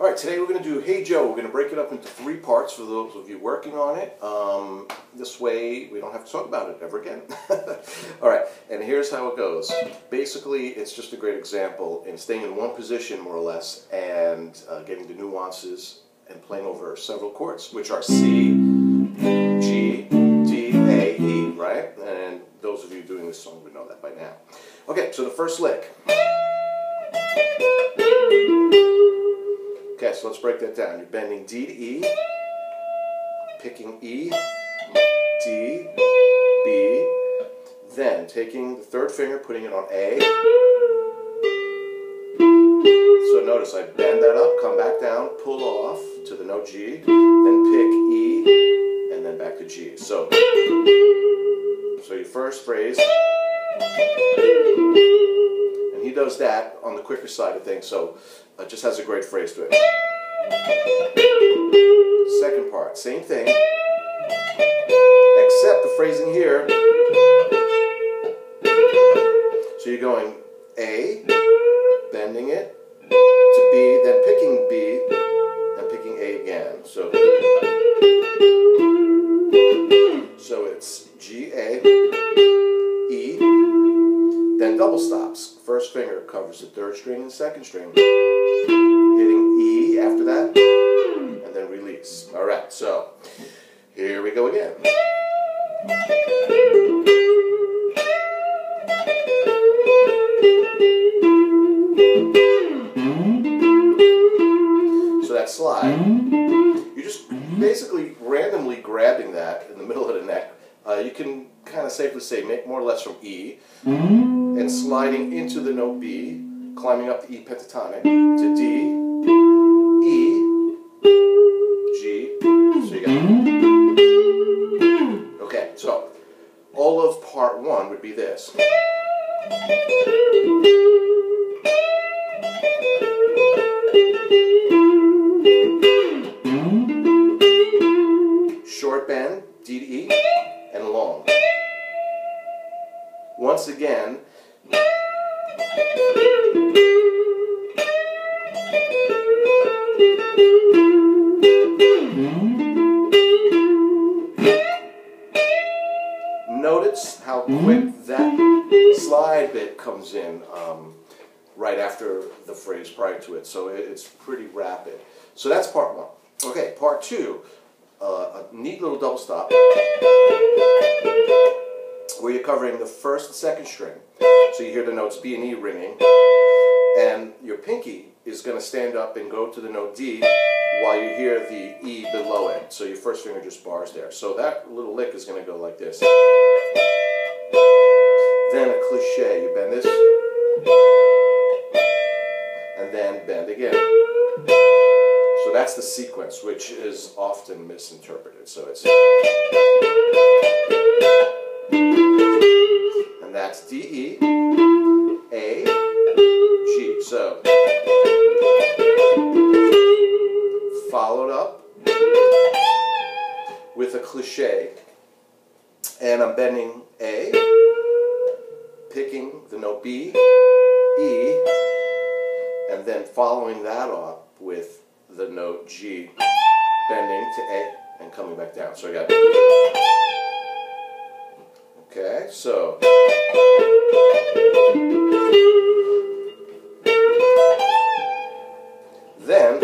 Alright, today we're going to do Hey Joe. We're going to break it up into 3 parts for those of you working on it. This way we don't have to talk about it ever again. Alright, and here's how it goes. Basically, it's just a great example in staying in one position, more or less, and getting the nuances and playing over several chords, which are C, G, D, A, E, right? And those of you doing this song would know that by now. Okay, so the first lick. Okay, so let's break that down. You're bending D to E, picking E, D, B, then taking the third finger, putting it on A. So notice I bend that up, come back down, pull off to the note G, then pick E, and then back to G. So your first phrase, and he does that on the quicker side of things, so it just has a great phrase to it. Second part, same thing, except the phrasing here. So you're going A, bending it, to B, then picking B, and picking A again. So it's G, A, E, then double stops. First finger covers the third string and second string, hitting E after that, and then release. Alright, so here we go again. So that slide, you're just basically randomly grabbing that in the middle of the neck. You can kind of safely say make more or less from E, and sliding into the note B, climbing up the E pentatonic to D, E, G, so you got. Okay, so all of part 1 would be this. Short bend, D to E, and long. Once again, notice how quick that slide bit comes in right after the phrase prior to it, so it's pretty rapid. So that's part 1. Okay, part 2, a neat little double stop where you're covering the first and second string. So you hear the notes B and E ringing, and your pinky is going to stand up and go to the note D while you hear the E below it. So your first finger just bars there. So that little lick is going to go like this. Then a cliche. You bend this, and then bend again. So that's the sequence, which is often misinterpreted. So it's, and that's D, E, A, G. So followed up with a cliche, and I'm bending A, picking the note B, E, and then following that up with the note G, bending to A, and coming back down. So I got, okay, so then,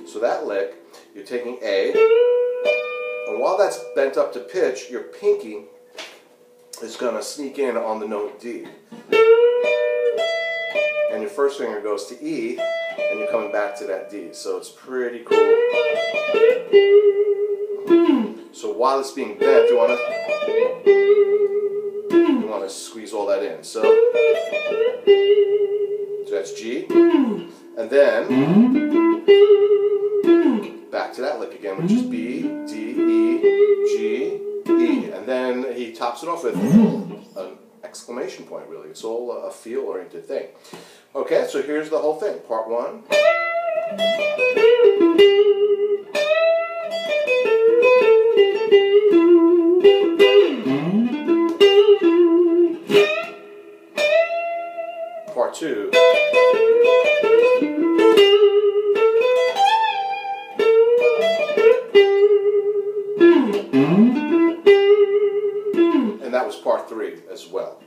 so that lick, you're taking A, and while that's bent up to pitch, your pinky is going to sneak in on the note D. And your first finger goes to E, and you're coming back to that D. So it's pretty cool. So while it's being bent, you want to squeeze all that in. So that's G, and then back to that lick again, which is B, D, E, G, E, and then he tops it off with an exclamation point. Really, it's all a feel-oriented thing. Okay, so here's the whole thing. Part 1. Part 2. as well.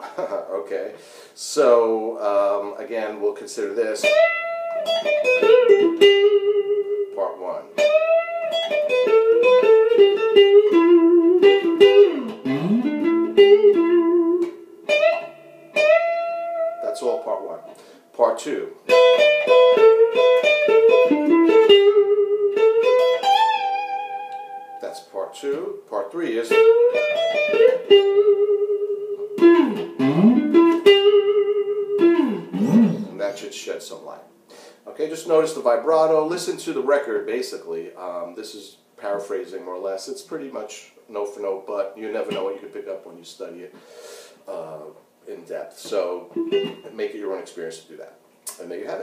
Okay, so again, we'll consider this part 1. That's all part 1. Part 2. That's part 2. Part 3 is... And that should shed some light. Okay, just notice the vibrato. Listen to the record, basically. This is paraphrasing, more or less. It's pretty much note for note, but you never know what you can pick up when you study it in depth. So make it your own experience to do that. And there you have it.